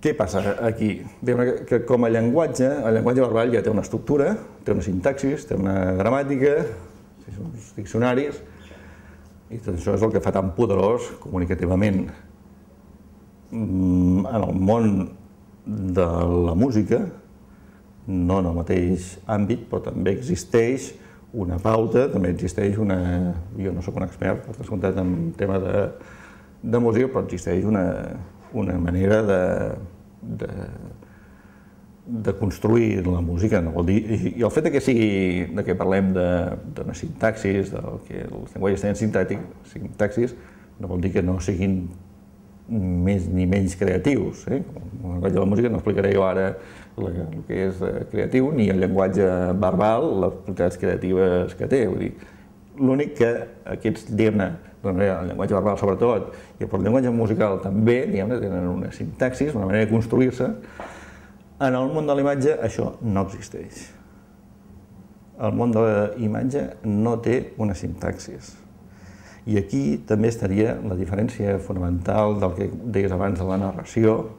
Què passa aquí? Que com a llenguatge, el llenguatge verbal ja té una estructura, té una sintaxis, té una gramàtica, uns diccionaris, i tot això és el que fa tan poderós comunicativament. En el món de la música, no en el mateix àmbit, però també existeix una pauta, també existeix una... Jo no soc un expert, per descomptat, en tema de música, però existeix una manera de construir la música. I el fet que parlem d'una sintaxis, que els llenguatges tenen sintaxis, no vol dir que no siguin més ni menys creatius. En el llenguatge de la música no explicaré jo ara el que és creatiu, ni el llenguatge verbal, les propietats creatives que té. L'únic que aquests, diguem-ne, el llenguatge verbal sobretot, i el llenguatge musical també, diguem-ne, tenen una sintaxis, una manera de construir-se. En el món de la imatge això no existeix. El món de la imatge no té una sintaxis. I aquí també estaria la diferència fonamental del que deies abans de la narració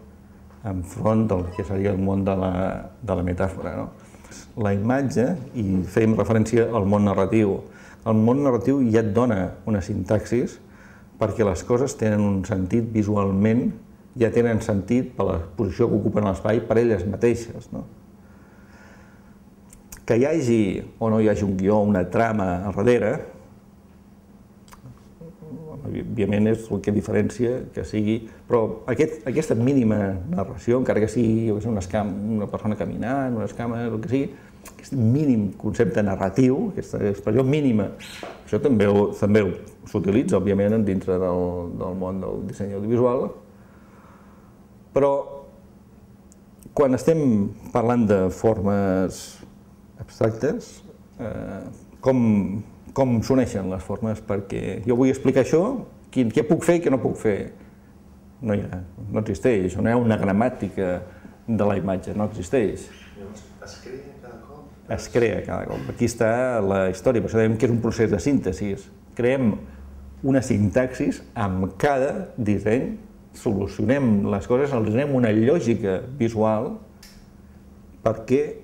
enfront del que seria el món de la metàfora. La imatge, i fèiem referència al món narratiu, el món narratiu ja et dona una sintaxis perquè les coses tenen un sentit visualment, ja tenen sentit per la posició que ocupen a l'espai per elles mateixes. Que hi hagi o no hi hagi un guió, una trama al darrere, òbviament és el que diferencia que sigui... Però aquesta mínima narració, encara que sigui una persona caminant, una escama, el que sigui, aquest mínim concepte narratiu, aquesta expressió mínima, això també s'utilitza, òbviament, dintre del món del disseny audiovisual, però quan estem parlant de formes abstractes, com s'uneixen les formes? Perquè jo vull explicar això, què puc fer i què no puc fer. No existeix, no hi ha una gramàtica de la imatge, no existeix. Es crea cada cop? Es crea cada cop. Aquí està la història, per això dèiem que és un procés de síntesi. Creem una sintaxis amb cada disseny, solucionem les coses, els donem una lògica visual perquè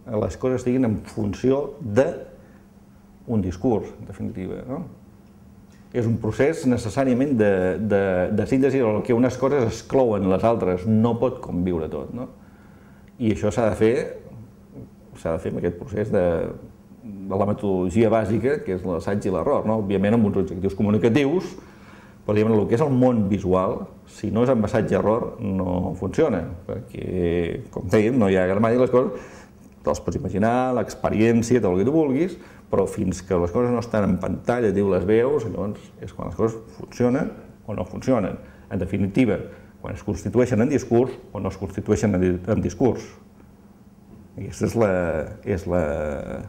les coses estiguin en funció d'un discurs, en definitiva. És un procés necessàriament de síntesi en què unes coses exclouen les altres, no pot conviure tot. I això s'ha de fer amb aquest procés de la metodologia bàsica, que és l'assaig i l'error, òbviament amb uns objectius comunicatius, però diguem, el que és el món visual, si no és amb assaig i error, no funciona, perquè, com dèiem, no hi ha gramàtica, les coses te'ls pots imaginar, l'experiència, tot el que tu vulguis, però fins que les coses no estan en pantalla, diu les veus, llavors és quan les coses funcionen o no funcionen. En definitiva, quan es constitueixen en discurs o no es constitueixen en discurs. Aquesta és la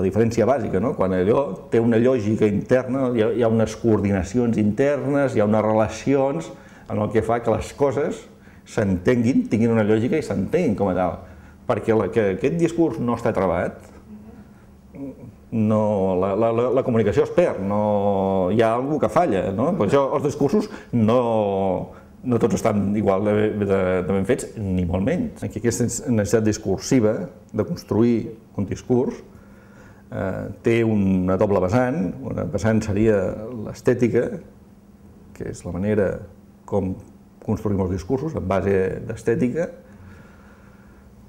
diferència bàsica, quan allò té una lògica interna, hi ha unes coordinacions internes, hi ha unes relacions en el que fa que les coses s'entenguin, tinguin una lògica i s'entenguin com a tal. Perquè aquest discurs no està treballat, la comunicació es perd, hi ha alguna cosa que falla. Per això els discursos no tots estan igual de ben fets, ni molt menys. Aquesta necessitat discursiva de construir un discurs té una doble vessant. Una vessant seria l'estètica, que és la manera com construïm els discursos, en base d'estètica,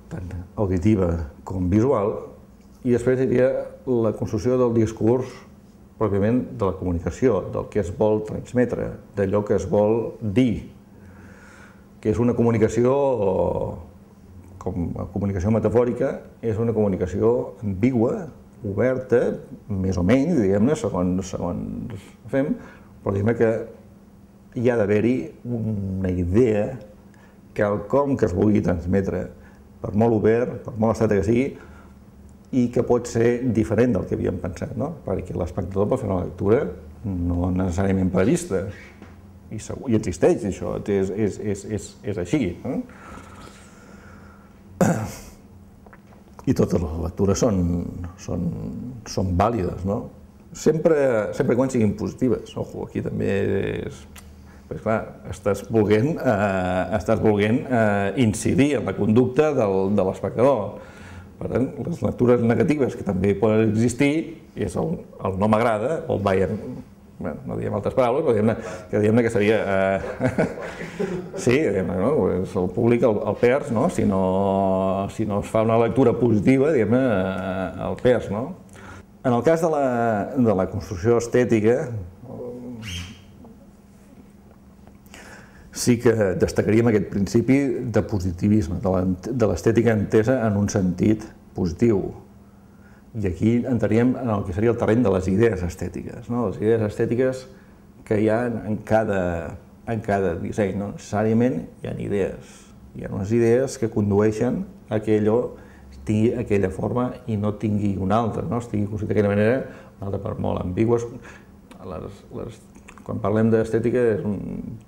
tant auditiva com visual, i després seria la construcció del discurs pròpiament de la comunicació, del que es vol transmetre, d'allò que es vol dir, que és una comunicació, com a comunicació metafòrica, és una comunicació ambigua, oberta, més o menys, diguem-ne, segons fem, però diguem que hi ha d'haver-hi una idea, quelcom que es vulgui transmetre, per molt obert, per molt estètic que sigui, i que pot ser diferent del que havíem pensat, perquè l'espectador pot fer una lectura no necessàriament prevista, i existeix això, és així. I totes les lectures són vàlides, sempre quan siguin positives. Ojo, aquí també Pues clar, estàs volent incidir en la conducta de l'espectador. Per tant, les lectures negatives que també poden existir és el no m'agrada, o el vaja, no diem altres paraules, però diguem-ne que seria... Sí, és el públic, el pers, si no es fa una lectura positiva, diguem-ne, el pers. En el cas de la construcció estètica, sí que destacaríem aquest principi de positivisme, de l'estètica entesa en un sentit positiu. I aquí entraríem en el que seria el terreny de les idees estètiques. Les idees estètiques que hi ha en cada disseny. No necessàriament hi ha idees. Hi ha unes idees que condueixen a que allò tingui aquella forma i no tingui una altra, estigui construït d'aquella manera, una altra part molt ambigües. Quan parlem d'estètica és un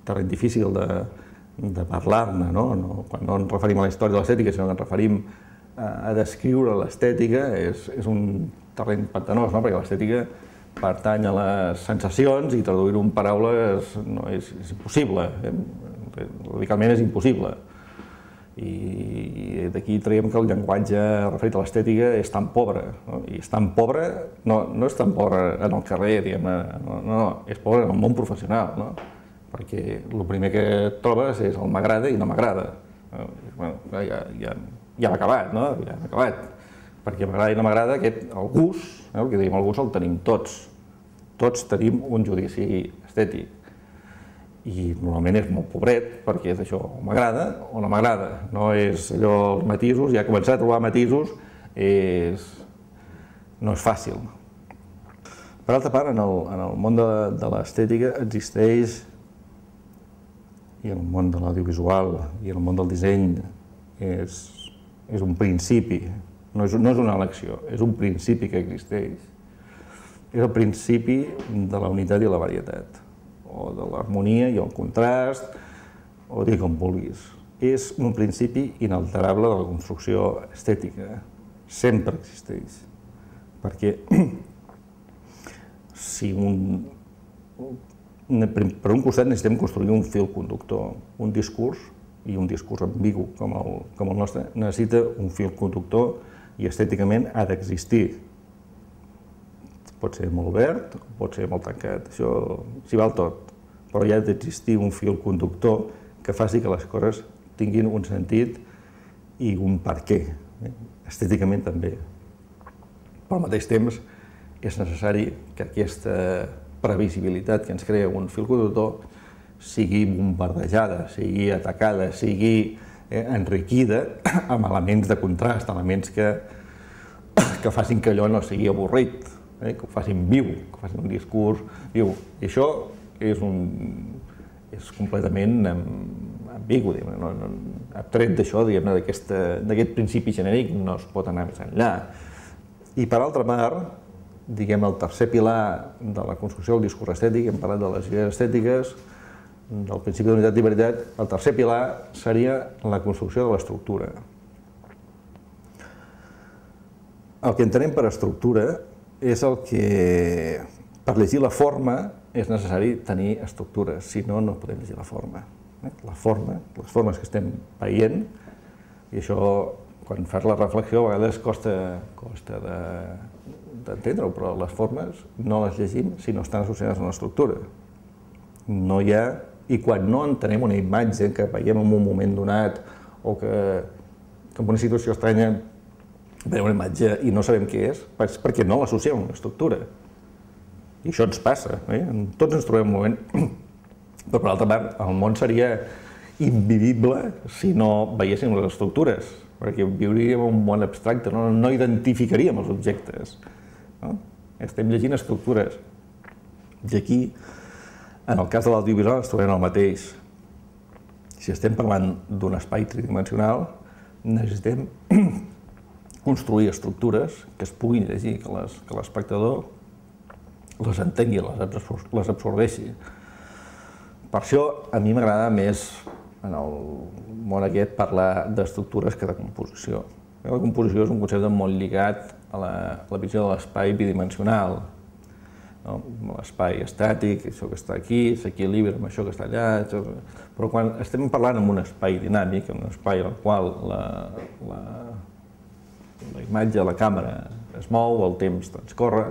terreny difícil de parlar-ne, quan no ens referim a la història de l'estètica, sinó que ens referim a descriure l'estètica, és un terreny pantanós, perquè l'estètica pertany a les sensacions i traduir-ho en paraules és impossible, radicalment és impossible. I d'aquí traiem que el llenguatge referit a l'estètica és tan pobre. I és tan pobre, no és tan pobre en el carrer, diguem-ne, no, és pobre en el món professional, perquè el primer que trobes és el m'agrada i no m'agrada. Ja hem acabat, ja hem acabat. Perquè m'agrada i no m'agrada, el gust, el que diem el gust el tenim tots. Tots tenim un judici estètic. I normalment és molt pobret, perquè és això, o m'agrada o no m'agrada. No és allò, els matisos, ja començar a trobar matisos no és fàcil. Per altra part, en el món de l'estètica existeix, i en el món de l'audiovisual i en el món del disseny, és un principi, no és una elecció, és un principi que existeix. És el principi de la unitat i la varietat, o de l'harmonia i el contrast, o dir com vulguis. És un principi inalterable de la construcció estètica. Sempre existeix. Perquè si per un costat necessitem construir un fil conductor, un discurs, i un discurs ambigu com el nostre, necessita un fil conductor i estèticament ha d'existir. Pot ser molt obert, pot ser molt tancat, això s'hi val tot, però hi ha d'existir un fil conductor que faci que les coses tinguin un sentit i un per què, estèticament també. Però al mateix temps és necessari que aquesta previsibilitat que ens crea un fil conductor sigui bombardejada, sigui atacada, sigui enriquida amb elements de contrast, elements que facin que allò no sigui avorrit, que ho facin viu, que facin un discurs viu. I això és completament ambigu, abtret d'això, d'aquest principi genèric, no es pot anar més enllà. I per altra part, el tercer pilar de la construcció del discurs estètic, hem parlat de les idees estètiques, del principi d'unitat i veritat, el tercer pilar seria la construcció de l'estructura. El que entenem per estructura és el que, per llegir la forma, és necessari tenir estructures, si no, no podem llegir la forma. La forma, les formes que estem veient, i això, quan fas la reflexió, a vegades costa d'entendre-ho, però les formes no les llegim si no estan associades a una estructura. No hi ha, i quan no entenem una imatge que veiem en un moment donat, o que en una situació estranya veiem una imatge i no sabem què és perquè no l'associem a una estructura. I això ens passa, tots ens trobem un moment, però per altra part el món seria invivible si no veiéssim les estructures, perquè viuríem en un món abstracte, no identificaríem els objectes. Estem llegint estructures. I aquí, en el cas de l'audiovisual, ens trobem el mateix. Si estem parlant d'un espai tridimensional, necessitem construir estructures que es puguin llegir, que l'espectador les entengui, les absorbeixi. Per això a mi m'agrada més en el món aquest parlar d'estructures que de composició. La composició és un concepte molt lligat a la visió de l'espai bidimensional. l'espai estàtic, això que està aquí, s'equilibra amb això que està allà, però quan estem parlant en un espai dinàmic, en un espai en el qual la imatge, la càmera es mou, el temps transcorre,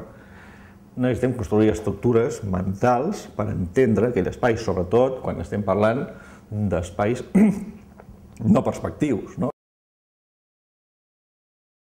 necessitem construir estructures mentals per entendre aquell espai, sobretot quan estem parlant d'espais no perspectius, no?